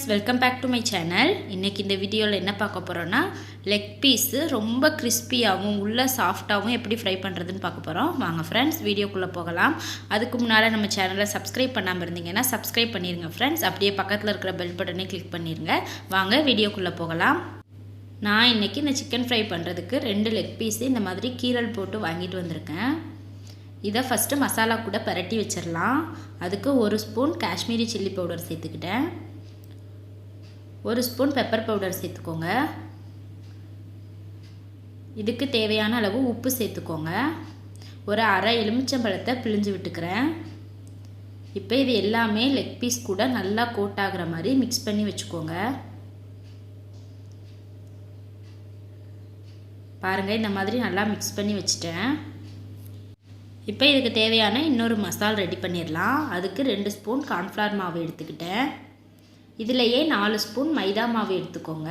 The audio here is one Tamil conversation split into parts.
Friends, welcome back to my channel. இன்றைக்கி இந்த வீடியோவில் என்ன பார்க்க போகிறோன்னா, லெக் பீஸு ரொம்ப கிறிஸ்பியாகவும் உள்ள சாஃப்டாகவும் எப்படி ஃப்ரை பண்ணுறதுன்னு பார்க்க போகிறோம். வாங்க ஃப்ரெண்ட்ஸ், வீடியோக்குள்ளே போகலாம். அதுக்கு முன்னால் நம்ம சேனலை சப்ஸ்கிரைப் பண்ணாமல் இருந்தீங்கன்னா சப்ஸ்கிரைப் பண்ணிடுங்க ஃப்ரெண்ட்ஸ். அப்படியே பக்கத்தில் இருக்கிற பெல் பட்டனை கிளிக் பண்ணிடுங்க. வாங்க வீடியோக்குள்ளே போகலாம். நான் இன்றைக்கி இந்த சிக்கன் ஃப்ரை பண்ணுறதுக்கு 2 லெக் பீஸு இந்த மாதிரி கீரல் போட்டு வாங்கிட்டு வந்திருக்கேன். இதை ஃபஸ்ட்டு மசாலா கூட பரட்டி வச்சிடலாம். அதுக்கு 1 ஸ்பூன் காஷ்மீரி சில்லி பவுடர் சேர்த்துக்கிட்டேன். 1 ஸ்பூன் பெப்பர் பவுடர் சேர்த்துக்கோங்க. இதுக்கு தேவையான அளவு உப்பு சேர்த்துக்கோங்க. ஒரு அரை எலுமிச்சம்பழத்தை பிழிஞ்சு விட்டுக்கிறேன். இப்போ இது எல்லாமே லெக் பீஸ் கூட நல்லா கோட் ஆகிற மாதிரி மிக்ஸ் பண்ணி வச்சுக்கோங்க. பாருங்கள், இந்த மாதிரி நல்லா மிக்ஸ் பண்ணி வச்சுட்டேன். இப்போ இதுக்கு தேவையான இன்னொரு மசாலா ரெடி பண்ணிடலாம். அதுக்கு 2 ஸ்பூன் கார்ன்ஃப்ளவர் மாவு எடுத்துக்கிட்டேன். இதிலையே 4 ஸ்பூன் மைதா மாவு எடுத்துக்கோங்க.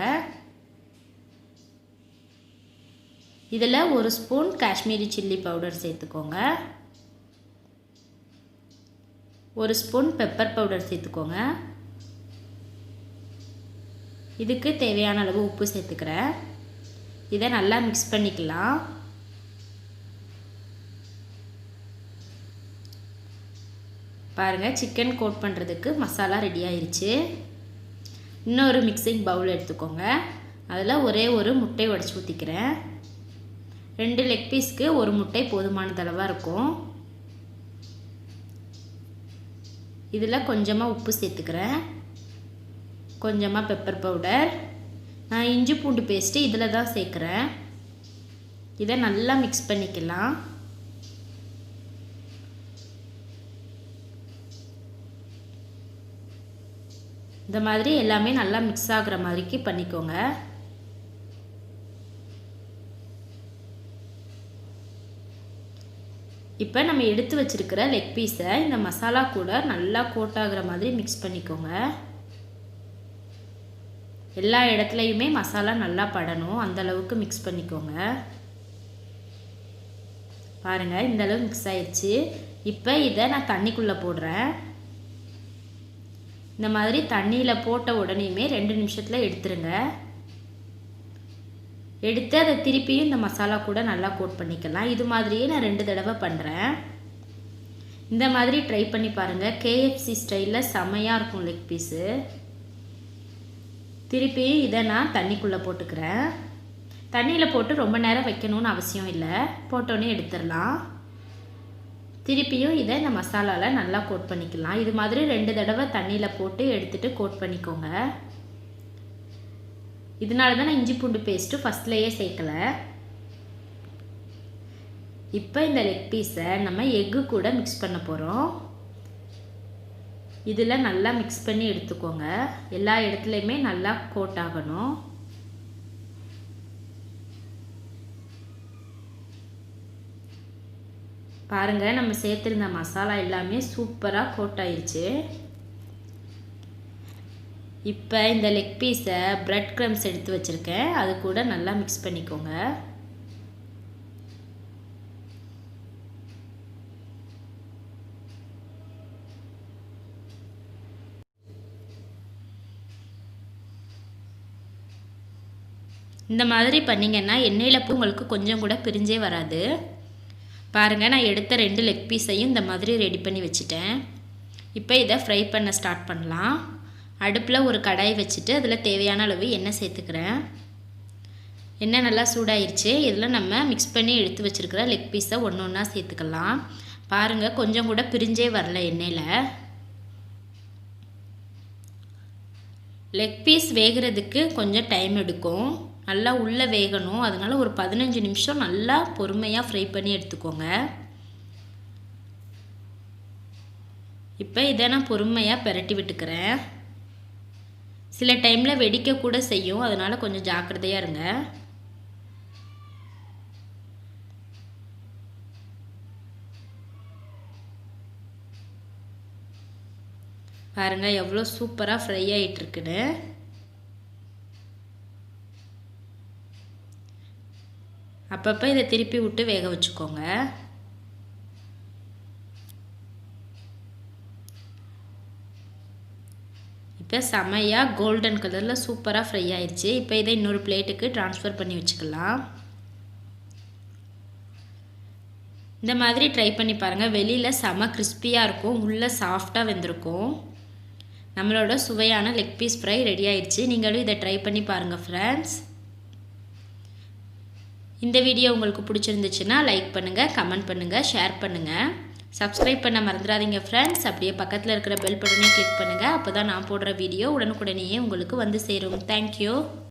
இதில் 1 ஸ்பூன் காஷ்மீரி சில்லி பவுடர் சேர்த்துக்கோங்க. 1 ஸ்பூன் பெப்பர் பவுடர் சேர்த்துக்கோங்க. இதுக்கு தேவையான அளவு உப்பு சேர்த்துக்கிறேன். இதை நல்லா மிக்ஸ் பண்ணிக்கலாம். பாருங்கள், சிக்கன் கோட் பண்ணுறதுக்கு மசாலா ரெடி ஆயிடுச்சு. இன்னொரு மிக்சிங் பவுல் எடுத்துக்கோங்க. அதில் ஒரே ஒரு முட்டை உடைச்சி ஊற்றிக்கிறேன். 2 லெக் பீஸ்க்கு 1 முட்டை போதுமானதளவாக இருக்கும். இதில் கொஞ்சமாக உப்பு சேர்த்துக்கிறேன். கொஞ்சமாக பெப்பர் பவுடர். நான் இஞ்சி பூண்டு பேஸ்ட்டு இதில் தான் சேர்க்குறேன். இதை நல்லா மிக்ஸ் பண்ணிக்கலாம். இந்த மாதிரி எல்லாமே நல்லா மிக்ஸ் ஆகிற மாதிரிக்கு பண்ணிக்கோங்க. இப்போ நம்ம எடுத்து வச்சிருக்கிற லெக் பீஸை இந்த மசாலா கூட நல்லா கோட் ஆகிற மாதிரி மிக்ஸ் பண்ணிக்கோங்க. எல்லா இடத்துலையுமே மசாலா நல்லா படணும், அந்த அளவுக்கு மிக்ஸ் பண்ணிக்கோங்க. பாருங்கள், இந்த அளவு மிக்ஸ் ஆயிடுச்சு. இப்போ இதை நான் தண்ணிக்குள்ளே போடுறேன். இந்த மாதிரி தண்ணியில் போட்ட உடனேயுமே 2 நிமிஷத்தில் எடுத்துருங்க. எடுத்து அதை திருப்பியும் இந்த மசாலா கூட நல்லா கோட் பண்ணிக்கலாம். இது மாதிரியே நான் 2 தடவை பண்ணுறேன். இந்த மாதிரி ட்ரை பண்ணி பாருங்கள். KFC ஸ்டைலில் செமையாக இருக்கும் லெக் பீஸு. திருப்பியும் இதை நான் தண்ணிக்குள்ளே போட்டுக்கிறேன். தண்ணியில் போட்டு ரொம்ப நேரம் வைக்கணும்னு அவசியம் இல்லை, போட்டோன்னே எடுத்துடலாம். திருப்பியும் இதை இந்த மசாலாவில் நல்லா கோட் பண்ணிக்கலாம். இது மாதிரி 2 தடவை தண்ணியில் போட்டு எடுத்துகிட்டு கோட் பண்ணிக்கோங்க. இதனால தான் நான் இஞ்சி பூண்டு பேஸ்ட்டு ஃபஸ்ட்லேயே சேர்க்கலை. இப்போ இந்த லெக் பீஸை நம்ம எக்கு கூட மிக்ஸ் பண்ண போகிறோம். இதில் நல்லா மிக்ஸ் பண்ணி எடுத்துக்கோங்க. எல்லா இடத்துலையுமே நல்லா கோட் ஆகணும். பாருங்கள், நம்ம சேர்த்துருந்த மசாலா எல்லாமே சூப்பராக கோட் ஆயிடுச்சு. இப்போ இந்த லெக் பீஸை பிரெட் க்ரம்ஸ் எடுத்து வச்சுருக்கேன், அது கூட நல்லா மிக்ஸ் பண்ணிக்கோங்க. இந்த மாதிரி பண்ணிங்கன்னா எண்ணெயில் உங்களுக்கு கொஞ்சம் கூட பிரிஞ்சே வராது. பாருங்கள், நான் எடுத்த 2 லெக் பீஸையும் இந்த மாதிரி ரெடி பண்ணி வச்சுட்டேன். இப்போ இதை ஃப்ரை பண்ண ஸ்டார்ட் பண்ணலாம். அடுப்பில் ஒரு கடாய் வச்சுட்டு அதில் தேவையான அளவு எண்ணெய் சேர்த்துக்கிறேன். எண்ணெய் நல்லா சூடாயிருச்சு. இதில் நம்ம மிக்ஸ் பண்ணி எடுத்து வச்சுருக்கிற லெக் பீஸை ஒன்று ஒன்றா சேர்த்துக்கலாம். பாருங்கள், கொஞ்சம் கூட பிரிஞ்சே வரல எண்ணெயில். லெக் பீஸ் வேகிறதுக்கு கொஞ்சம் டைம் எடுக்கும், நல்லா உள்ளே வேகணும். அதனால் ஒரு 15 நிமிஷம் நல்லா பொறுமையாக ஃப்ரை பண்ணி எடுத்துக்கோங்க. இப்போ இதை நான் பொறுமையாக பிரட்டி விட்டுக்கிறேன். சில டைமில் வெடிக்க கூட செய்யும், அதனால் கொஞ்சம் ஜாக்கிரதையாக இருங்க. பாருங்கள், எவ்வளோ சூப்பராக ஃப்ரை ஆகிட்டுருக்குன்னு. அப்பப்போ இதை திருப்பி விட்டு வேக வச்சுக்கோங்க. இப்போ செமையாக கோல்டன் கலரில் சூப்பராக ஃப்ரை ஆயிடுச்சு. இப்போ இதை இன்னொரு பிளேட்டுக்கு ட்ரான்ஸ்ஃபர் பண்ணி வச்சுக்கலாம். இந்த மாதிரி ட்ரை பண்ணி பாருங்கள். வெளியில் செம கிறிஸ்பியாக இருக்கும், உள்ளே சாஃப்டாக வெந்திருக்கும். நம்மளோட சுவையான லெக் பீஸ் ஃப்ரை ரெடி ஆயிடுச்சு. நீங்களும் இதை ட்ரை பண்ணி பாருங்கள் ஃப்ரெண்ட்ஸ். இந்த வீடியோ உங்களுக்கு பிடிச்சிருந்துச்சுன்னா லைக் பண்ணுங்கள், கமெண்ட் பண்ணுங்கள், ஷேர் பண்ணுங்கள். சப்ஸ்கிரைப் பண்ண மறந்துடாதீங்க ஃப்ரெண்ட்ஸ். அப்படியே பக்கத்தில் இருக்கிற பெல் பட்டனை கிளிக் பண்ணுங்கள். அப்போ தான் நான் போடுற வீடியோ உடனுக்குடனேயே உங்களுக்கு வந்து சேரும். தேங்க்யூ.